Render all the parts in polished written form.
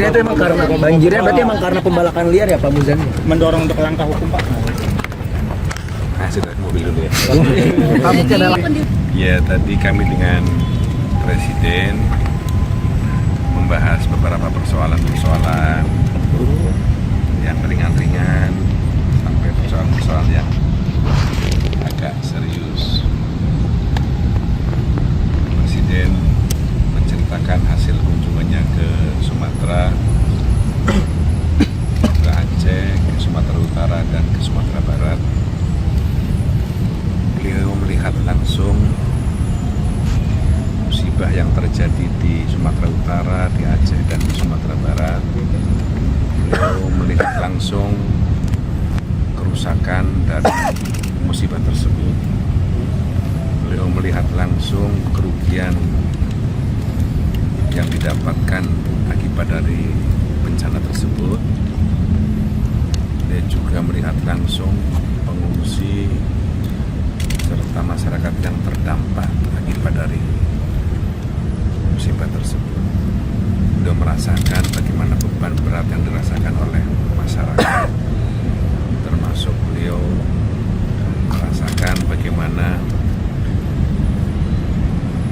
banjirnya itu emang karena berarti emang karena pembalakan liar ya Pak Muzani? Mendorong untuk langkah hukum Pak. Sudah mobil dulu ya. Pak Ya, tadi kami dengan Presiden membahas beberapa persoalan-persoalan yang ringan-ringan sampai persoalan-persoalan yang agak serius. Presiden menceritakan hasil kunjungannya ke Sumatera, ke Aceh, ke Sumatera Utara, dan ke Sumatera Barat. Beliau melihat langsung musibah yang terjadi di Sumatera Utara, di Aceh, dan di Sumatera Barat. Beliau melihat langsung kerusakan dari musibah tersebut. Beliau melihat langsung kerugian yang didapatkan akibat dari bencana tersebut. Dia juga melihat langsung pengungsi serta masyarakat yang terdampak akibat dari musibah tersebut. Beliau merasakan bagaimana beban berat yang dirasakan oleh masyarakat, termasuk beliau merasakan bagaimana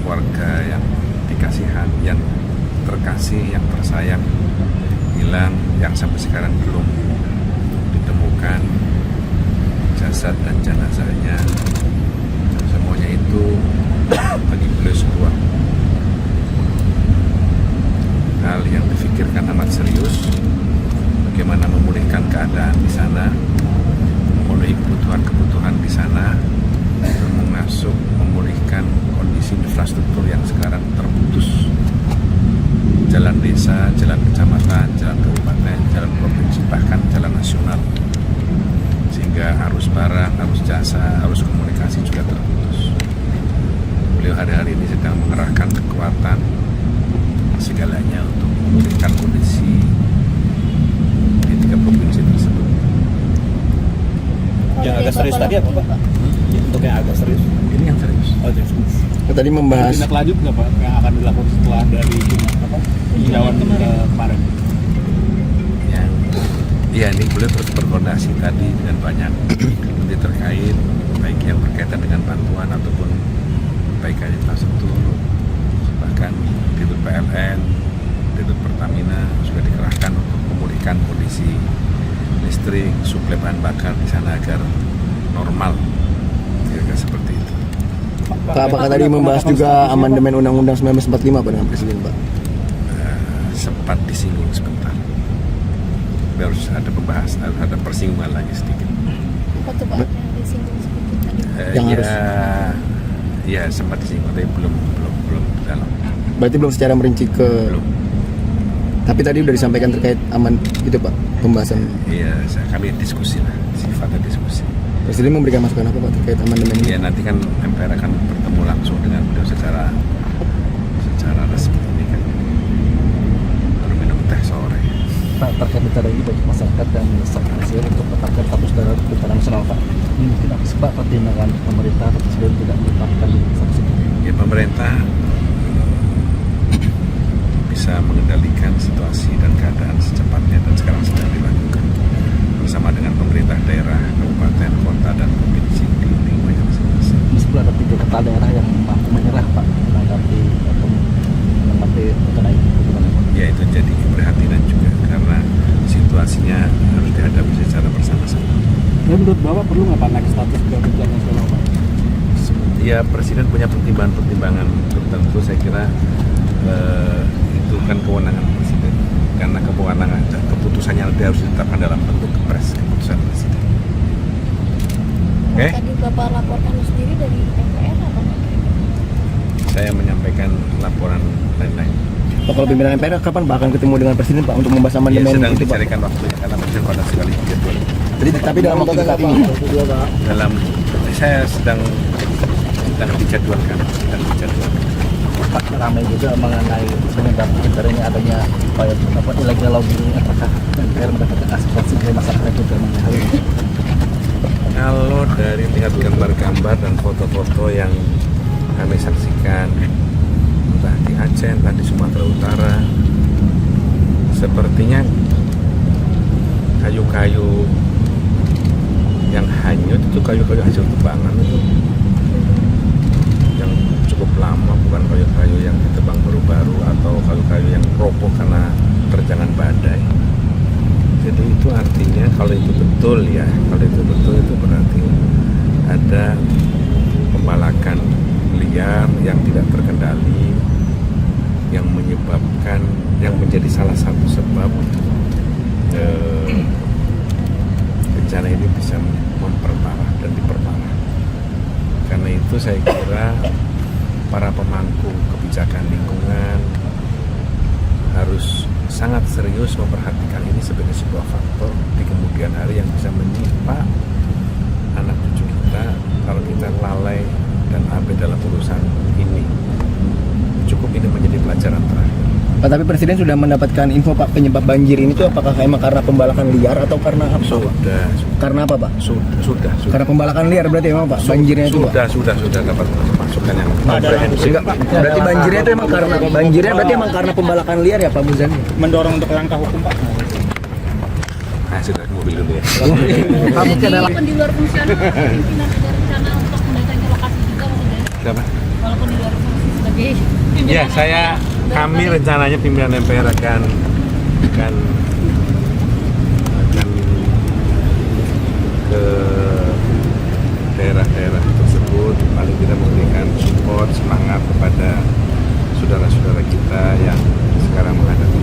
warga yang dikasihan, yang terkasih, yang tersayang hilang, yang sampai sekarang belum ditemukan jasad dan jenazahnya. Semuanya itu bagi beliau sebuah hal yang difikirkan amat serius, bagaimana memulihkan keadaan di sana, memenuhi kebutuhan-kebutuhan di sana, termasuk memulihkan kondisi infrastruktur yang sekarang terputus, jalan desa, jalan kecamatan, jalan kabupaten, jalan provinsi, bahkan jalan nasional, sehingga arus barang, arus jasa, arus komunikasi juga terputus. Beliau hari-hari ini sedang mengerahkan kekuatan segalanya untuk memulihkan kondisi di 3 provinsi tersebut. Yang agak serius tadi apa Pak? Untuk yang agak serius? Ini yang serius. Oh, serius. Tadi membahas Tindak lanjut nggak Pak yang akan dilakukan setelah dari tinjauan kemarin? Ya, ini beliau terus berkoordinasi tadi dengan banyak menteri terkait, baik yang berkaitan dengan bantuan ataupun perbaikan infrastruktur, bahkan Dirut PLN, Dirut Pertamina juga dikerahkan untuk memulihkan kondisi listrik, suplai bahan bakar di sana agar normal, kira-kira seperti itu. Pak, apakah tadi membahas juga amandemen Undang-Undang 1945 Pak dengan Presiden Pak? Sempat disinggung sebentar. Harus ada pembahasan, ada persinggungan lagi sedikit. Apa tuh Pak yang disinggung seperti tadi? Yang harus. Ya sempat disinggung, tapi belum dalam. Berarti belum secara merinci ke. Belum. Tapi tadi udah disampaikan terkait aman gitu Pak pembahasan. Iya, kami diskusi lah, sifatnya diskusi. Presiden memberikan masukan apa Pak terkait amandemen ini? Ya nanti kan MPR akan bertemu langsung dengan beliau secara resmi ini kan. Baru minum teh sore. Pak, terkait bicara ini bagi masyarakat dan mendesak Presiden untuk menetapkan status darurat bencana nasional Pak. Ini mungkin apa sih Pak pertimbangan pemerintah atau Presiden tidak menetapkan status itu? Ya pemerintah bisa mengendalikan situasi dan keadaan secepatnya dan sekarang sedang dilakukan bersama dengan pemerintah daerah, kabupaten, kota, dan provinsi di lingkungannya masing-masing. Meskipun ada 3 kepala daerah yang mampu menyerah Pak menanggapi bencana ini, bagaimana Pak? Ya itu jadi keprihatinan juga karena situasinya harus dihadapi secara bersama-sama. Ya, menurut Bapak perlu nggak Pak naik status ke bencana nasional Pak? Ya Presiden punya pertimbangan-pertimbangan tertentu, saya kira itu kan kewenangan Presiden karena keputusannya harus ditetapkan dalam bentuk kepres, keputusan Presiden. Oke? Tadi Bapak laporkan sendiri dari MPR apa Pak? Saya menyampaikan laporan lain-lain. Pak, kalau pimpinan MPR kapan Pak akan ketemu dengan Presiden Pak untuk membahas Ya amandemen sedang itu Pak? dicarikan waktunya karena Presiden pada sekali jadwal. Tapi dalam waktu dekat ini Saya sedang dijadwalkan. Pak, ramai juga mengenai sebenarnya adanya upaya illegal logging, apakah MPR mendapatkan aspirasi dari masyarakat juga mengenai hal ini? Kalau dari lihat gambar-gambar dan foto-foto yang kami saksikan entah di Aceh, entah di Sumatera Utara, sepertinya kayu-kayu yang hanyut itu kayu-kayu hasil tebangan itu yang cukup lama, bukan kayu-kayu yang ditebang baru-baru atau kayu-kayu yang roboh karena terjangan badai. Jadi itu artinya kalau itu betul ya, kalau itu betul itu berarti ada pembalakan liar yang tidak terkendali yang menyebabkan, yang menjadi salah satu sebab bencana ini bisa memperparah dan diperparah. Karena itu saya kira para pemangku kebijakan lingkungan harus sangat serius memperhatikan ini sebagai sebuah faktor di kemudian hari yang bisa menimpa anak cucu kita kalau kita lalai dan abai dalam urusan ini. Cukup ini menjadi pelajaran terakhir. Pak, tapi Presiden sudah mendapatkan info Pak penyebab banjir ini tuh apakah emang karena pembalakan liar atau karena apa? Sudah. Karena apa Pak? Sudah. Karena pembalakan liar berarti emang Pak banjirnya itu Pak? Sudah dapat masukan yang komprehensif. Berarti banjirnya itu emang karena berarti emang karena pembalakan liar ya Pak Muzani? Mendorong untuk langkah hukum Pak. Nah, sudah ke mobil dulu ya. Pak, mungkin adalah Walaupun di luar fungsional, pimpinan ada rencana untuk mendatangi lokasi juga maksudnya. Kenapa? Walaupun di luar fungsi sebagai Ya, kami rencananya pimpinan MPR akan ke daerah-daerah tersebut, paling tidak memberikan support, semangat kepada saudara-saudara kita yang sekarang menghadapi